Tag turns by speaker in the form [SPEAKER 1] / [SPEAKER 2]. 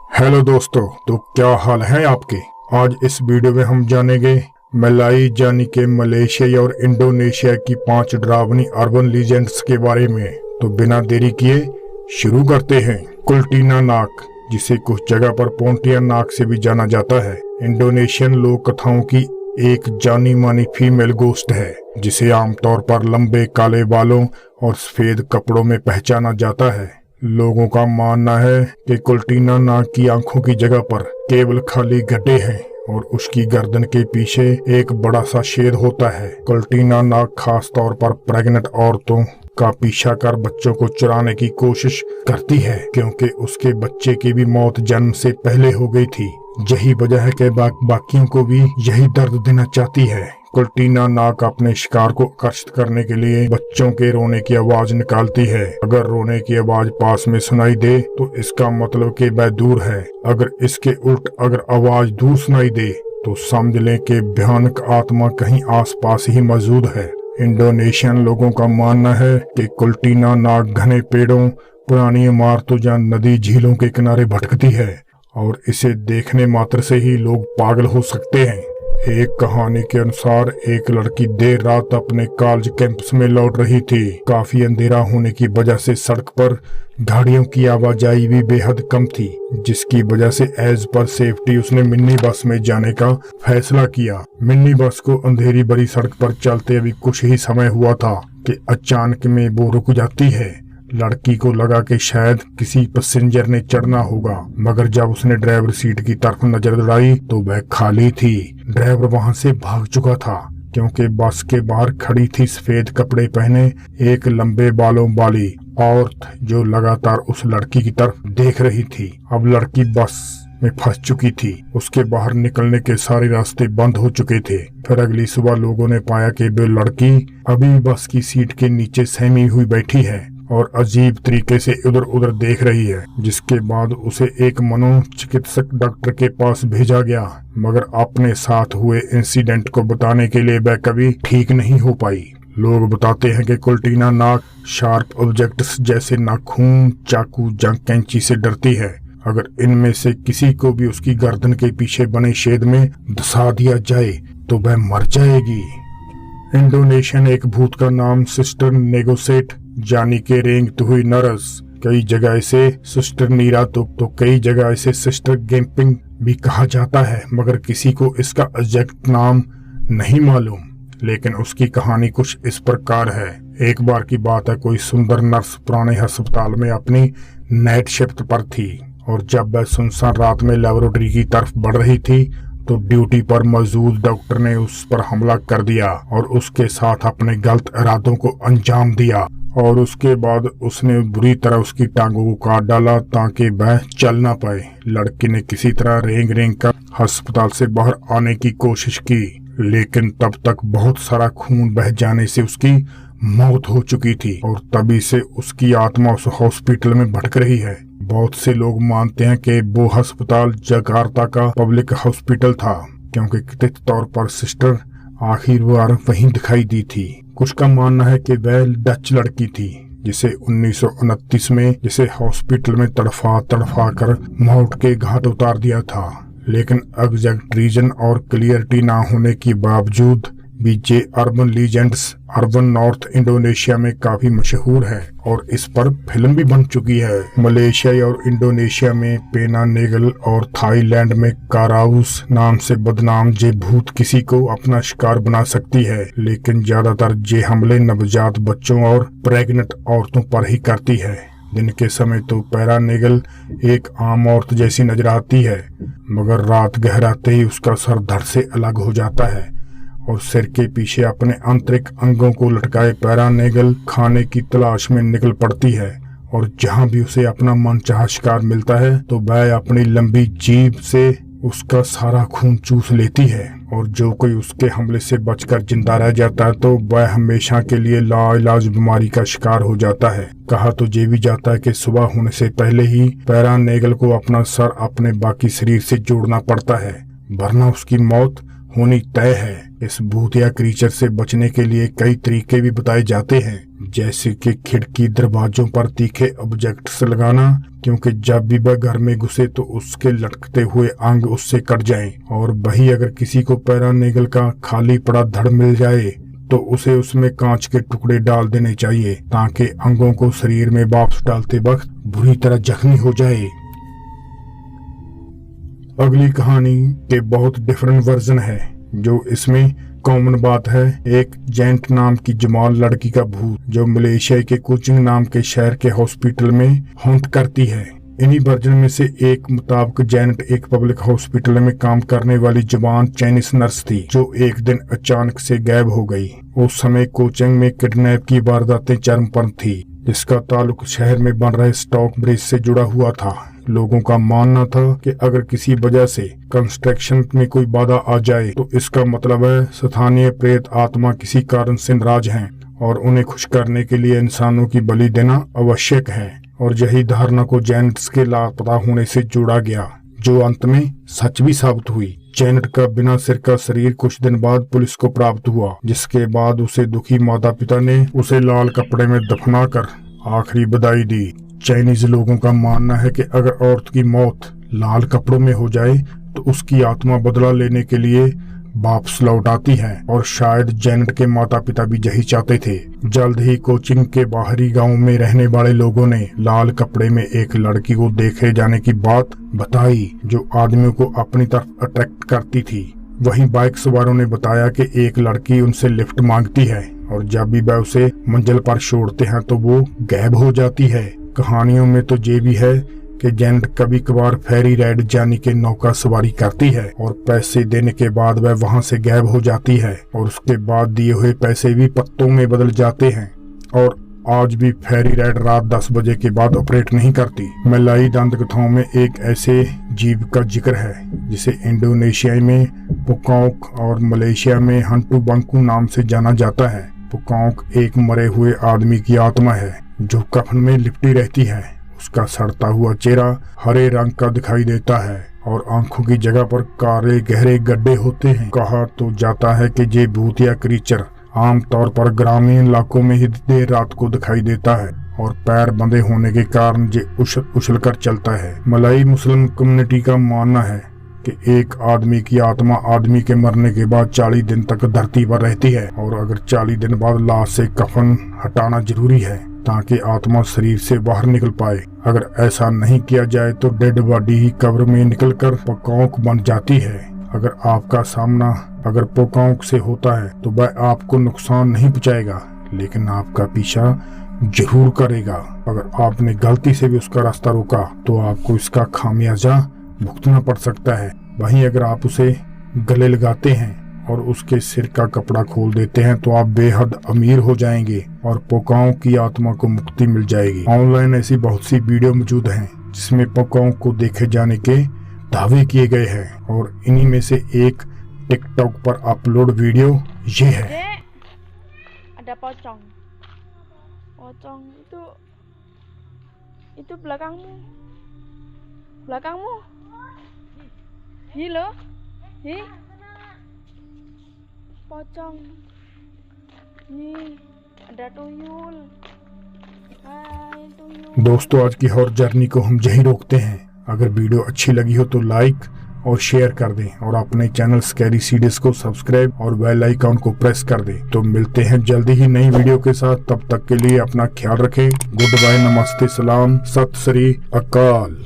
[SPEAKER 1] Hello दोस्तों, तो क्या हाल है आपके। आज इस वीडियो में हम जानेंगे मलाई यानी के मलेशिया और इंडोनेशिया की 5 डरावनी अर्बन लीजेंड्स के बारे में। तो बिना देरी किए शुरू करते हैं। कुल्टीना नाक, जिसे कुछ जगह पर पोंटिया नाक से भी जाना जाता है, इंडोनेशियन लोक कथाओं की एक जानी मानी फीमेल गोस्ट है, जिसे आमतौर पर लंबे काले बालों और सफेद कपड़ों में पहचाना जाता है। लोगों का मानना है कि कुल्टीना नाक की आंखों की जगह पर केवल खाली गड्ढे हैं और उसकी गर्दन के पीछे एक बड़ा सा छेद होता है। कुल्टीना नाक खास तौर पर प्रेग्नेंट औरतों का पीछा कर बच्चों को चुराने की कोशिश करती है, क्योंकि उसके बच्चे की भी मौत जन्म से पहले हो गई थी। यही वजह है कि बाकियों को भी यही दर्द देना चाहती है। कुल्टीना नाक अपने शिकार को आकर्षित करने के लिए बच्चों के रोने की आवाज निकालती है। अगर रोने की आवाज पास में सुनाई दे तो इसका मतलब कि वह दूर है। अगर इसके उल्ट अगर आवाज दूर सुनाई दे तो समझ लें कि भयानक आत्मा कहीं आसपास ही मौजूद है। इंडोनेशियन लोगों का मानना है कि कुल्टीना नाक घने पेड़ों, पुरानी इमारतों या नदी झीलों के किनारे भटकती है और इसे देखने मात्र से ही लोग पागल हो सकते हैं। एक कहानी के अनुसार एक लड़की देर रात अपने कॉलेज कैंपस में लौट रही थी। काफी अंधेरा होने की वजह से सड़क पर गाड़ियों की आवाजाही भी बेहद कम थी, जिसकी वजह से एज पर सेफ्टी उसने मिनी बस में जाने का फैसला किया। मिनी बस को अंधेरी भरी सड़क पर चलते अभी कुछ ही समय हुआ था कि अचानक में वो रुक जाती है। लड़की को लगा कि शायद किसी पैसेंजर ने चढ़ना होगा, मगर जब उसने ड्राइवर सीट की तरफ नजर दौड़ाई तो वह खाली थी। ड्राइवर वहां से भाग चुका था, क्योंकि बस के बाहर खड़ी थी सफेद कपड़े पहने एक लंबे बालों वाली औरत, जो लगातार उस लड़की की तरफ देख रही थी। अब लड़की बस में फंस चुकी थी। उसके बाहर निकलने के सारे रास्ते बंद हो चुके थे। फिर अगली सुबह लोगों ने पाया कि वो लड़की अभी बस की सीट के नीचे सहमी हुई बैठी है और अजीब तरीके से इधर उधर देख रही है। जिसके बाद उसे एक मनोचिकित्सक डॉक्टर के पास भेजा गया, मगर अपने साथ हुए इंसिडेंट को बताने के लिए वह कभी ठीक नहीं हो पाई। लोग बताते हैं कि कुल्टीना नाक शार्प ऑब्जेक्ट्स जैसे नाखून, चाकू या कैंची से डरती है। अगर इनमें से किसी को भी उसकी गर्दन के पीछे बने छेद में धंसा दिया जाए तो वह मर जाएगी। इंडोनेशियन एक भूत का नाम सिस्टर नेगोसेट यानी के रेंगत हुई नरस, कई जगह इसे सिस्टर नीरा तो कई जगह इसे सिस्टर गेम्पिंग भी कहा जाता है, मगर किसी को इसका एग्जैक्ट नाम नहीं मालूम। लेकिन उसकी कहानी कुछ इस प्रकार है। एक बार की बात है, कोई सुंदर नर्स पुराने अस्पताल में अपनी नाइट शिफ्ट पर थी और जब वह सुनसान रात में लेबोरेटरी की तरफ बढ़ रही थी तो ड्यूटी पर मौजूद डॉक्टर ने उस पर हमला कर दिया और उसके साथ अपने गलत इरादों को अंजाम दिया। और उसके बाद उसने बुरी तरह उसकी टांगों को काट डाला ताकि वह चल ना पाए। लड़की ने किसी तरह रेंग रेंग कर अस्पताल से बाहर आने की कोशिश की, लेकिन तब तक बहुत सारा खून बह जाने से उसकी मौत हो चुकी थी और तभी से उसकी आत्मा उस हॉस्पिटल में भटक रही है। बहुत से लोग मानते हैं कि वो अस्पताल जकार्ता का पब्लिक हॉस्पिटल था, क्योंकि कथित तौर पर सिस्टर आखिर बार वहीं दिखाई दी थी। कुछ का मानना है कि वह डच लड़की थी जिसे 1929 में जिसे हॉस्पिटल में तड़फा कर मौत के घाट उतार दिया था। लेकिन एग्जैक्ट रीजन और क्लियरिटी ना होने के बावजूद भी ये urban legends urban north Indonesia में काफी मशहूर है और इस पर फिल्म भी बन चुकी है। मलेशिया और इंडोनेशिया में पेना नेगल और थाईलैंड में काराउस नाम से बदनाम ये भूत किसी को अपना शिकार बना सकती है, लेकिन ज्यादातर ये हमले नवजात बच्चों और प्रेग्नेंट औरतों पर ही करती है। दिन के समय तो पेना नेगल एक आम औरत जैसी नजर आती है, मगर रात गहराते ही उसका सर धड़ से अलग हो जाता है और सिर के पीछे अपने आंतरिक अंगों को लटकाए पेना नेगल खाने की तलाश में निकल पड़ती है और जहां भी उसे अपना मनचाहा शिकार मिलता है तो वह अपनी लंबी जीभ से उसका सारा खून चूस लेती है। और जो कोई उसके हमले से बचकर जिंदा रह जाता है तो वह हमेशा के लिए लाइलाज बीमारी का शिकार हो जाता है। कहा तो ये भी जाता है कि सुबह होने से पहले ही पेना नेगल को अपना सर अपने बाकी शरीर से जोड़ना पड़ता है, वरना उसकी मौत होनी तय है। इस भूतिया क्रीचर से बचने के लिए कई तरीके भी बताए जाते हैं, जैसे कि खिड़की दरवाजों पर तीखे ऑब्जेक्ट्स लगाना, क्योंकि जब भी वह घर में घुसे तो उसके लटकते हुए अंग उससे कट जाएं। और वही अगर किसी को पैरानेगल का खाली पड़ा धड़ मिल जाए तो उसे उसमें कांच के टुकड़े डाल देने चाहिए, ताकि अंगों को शरीर में वापस डालते वक्त बुरी तरह जख्मी हो जाए। अगली कहानी के बहुत डिफरेंट वर्जन है। जो इसमें कॉमन बात है, एक जेंट नाम की जमाल लड़की का भूत जो मलेशिया के कोचिंग नाम के शहर के हॉस्पिटल में हॉन्ट करती है। इन्हीं वर्जन में से एक मुताबिक जेनेट एक पब्लिक हॉस्पिटल में काम करने वाली जवान चाइनीज नर्स थी, जो एक दिन अचानक से गायब हो गई। उस समय कोचिंग में किडनैप की वारदातें चरम पर थी, जिसका ताल्लुक शहर में बन रहे स्टॉक ब्रिज से जुड़ा हुआ था। लोगों का मानना था कि अगर किसी वजह से कंस्ट्रक्शन में कोई बाधा आ जाए तो इसका मतलब है स्थानीय प्रेत आत्मा किसी कारण से नाराज हैं और उन्हें खुश करने के लिए इंसानों की बलि देना आवश्यक है। और यही धारणा को जेनेट के लापता होने से जोड़ा गया, जो अंत में सच भी साबित हुई। जेनेट का बिना सिर का शरीर कुछ दिन बाद पुलिस को प्राप्त हुआ, जिसके बाद उसे दुखी माता पिता ने उसे लाल कपड़े में दफनाकर आखिरी विदाई दी। चाइनीज लोगों का मानना है कि अगर औरत की मौत लाल कपड़ों में हो जाए तो उसकी आत्मा बदला लेने के लिए वापस लौट आती है, और शायद जेनेट के माता पिता भी यही चाहते थे। जल्द ही कोचिंग के बाहरी गांव में रहने वाले लोगों ने लाल कपड़े में एक लड़की को देखे जाने की बात बताई, जो आदमियों को अपनी तरफ अट्रैक्ट करती थी। वहीं बाइक सवारों ने बताया कि एक लड़की उनसे लिफ्ट मांगती है और जब भी वह उसे मंजिल पर छोड़ते हैं तो वो गायब हो जाती है। कहानियों में तो ये भी है कि जेनेट कभी कभार फेरी राइड जाने के नौका सवारी करती है और पैसे देने के बाद वह वहां से गायब हो जाती है, और उसके बाद दिए हुए पैसे भी पत्तों में बदल जाते हैं। और आज भी फेरी राइड रात 10 बजे के बाद ऑपरेट नहीं करती। मलयाई दंत कथाओं में एक ऐसे जीव का जिक्र है जिसे इंडोनेशिया में पुकाओक और मलेशिया में हंटू बंकू नाम से जाना जाता है। पुकाओक एक मरे हुए आदमी की आत्मा है जो कफन में लिपटी रहती है। उसका सड़ता हुआ चेहरा हरे रंग का दिखाई देता है और आंखों की जगह पर काले गहरे गड्ढे होते हैं। कहा तो जाता है कि ये भूतिया क्रीचर आमतौर पर ग्रामीण इलाकों में ही देर रात को दिखाई देता है और पैर बंधे होने के कारण ये उछल कर चलता है। मलयाई मुस्लिम कम्युनिटी का मानना है कि एक आदमी की आत्मा आदमी के मरने के बाद 40 दिन तक धरती पर रहती है, और अगर 40 दिन बाद लाश से कफन हटाना जरूरी है ताकि आत्मा शरीर से बाहर निकल पाए। अगर ऐसा नहीं किया जाए तो डेड बॉडी ही कब्र में निकलकर पुकाओक बन जाती है। अगर आपका सामना अगर पुकाओक से होता है तो वह आपको नुकसान नहीं पहुंचाएगा, लेकिन आपका पीछा जरूर करेगा। अगर आपने गलती से भी उसका रास्ता रोका तो आपको इसका खामियाजा भुगतना पड़ सकता है। वहीं अगर आप उसे गले लगाते हैं और उसके सिर का कपड़ा खोल देते हैं तो आप बेहद अमीर हो जाएंगे और पुकाओं की आत्मा को मुक्ति मिल जाएगी। ऑनलाइन ऐसी बहुत सी वीडियो मौजूद हैं जिसमें पुकाओं को देखे जाने के दावे किए गए हैं, और इन्हीं में से एक टिकटॉक पर अपलोड वीडियो ये है।
[SPEAKER 2] Ada pocong. Pocong itu belakangmu. Belakangmu. Hi lo. Hi. Pocong. Nih, ada tuyul. Hai tuyul.
[SPEAKER 1] दोस्तों, आज की हॉरर जर्नी को हम यहीं रोकते हैं। अगर वीडियो अच्छी लगी हो तो लाइक और शेयर कर दें, और अपने चैनल स्कैरी सीरीज को सब्सक्राइब और बेल आइकन को प्रेस कर दें। तो मिलते हैं जल्दी ही नई वीडियो के साथ। तब तक के लिए अपना ख्याल रखें। गुड बाय, नमस्ते, सलाम, सत श्री अकाल।